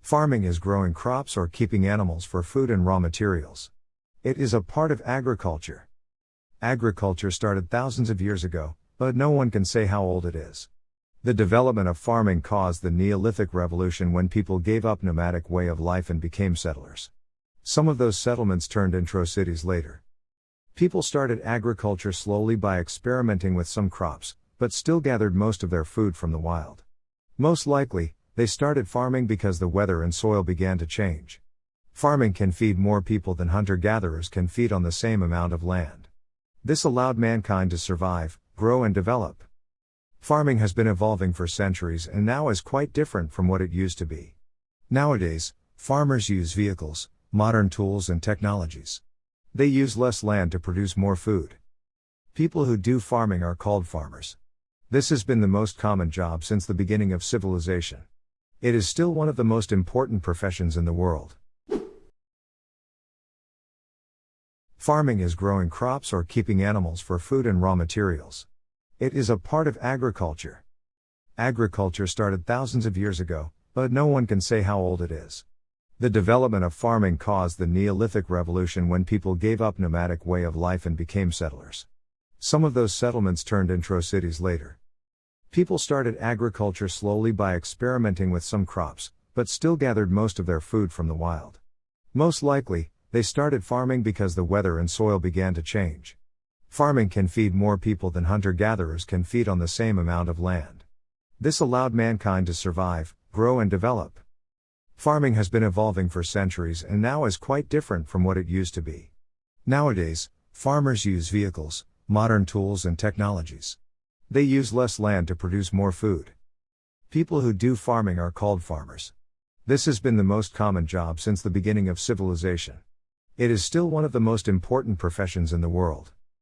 Farming is growing crops or keeping animals for food and raw materials. It is a part of agriculture. Agriculture started thousands of years ago, but no one can say how old it is. The development of farming caused the Neolithic Revolution when people gave up nomadic way of life and became settlers. Some of those settlements turned into cities later. People started agriculture slowly by experimenting with some crops, but still gathered most of their food from the wild. Most likely, they started farming because the weather and soil began to change. Farming can feed more people than hunter-gatherers can feed on the same amount of land. This allowed mankind to survive, grow and develop. Farming has been evolving for centuries and now is quite different from what it used to be. Nowadays, farmers use vehicles, modern tools and technologies. They use less land to produce more food. People who do farming are called farmers. This has been the most common job since the beginning of civilization. It is still one of the most important professions in the world. Farming is growing crops or keeping animals for food and raw materials. It is a part of agriculture. Agriculture started thousands of years ago, but no one can say how old it is. The development of farming caused the Neolithic Revolution when people gave up nomadic way of life and became settlers. Some of those settlements turned into cities later. People started agriculture slowly by experimenting with some crops, but still gathered most of their food from the wild. Most likely, they started farming because the weather and soil began to change. Farming can feed more people than hunter-gatherers can feed on the same amount of land. This allowed mankind to survive, grow and develop. Farming has been evolving for centuries and now is quite different from what it used to be. Nowadays, farmers use vehicles, modern tools and technologies. They use less land to produce more food. People who do farming are called farmers. This has been the most common job since the beginning of civilization. It is still one of the most important professions in the world.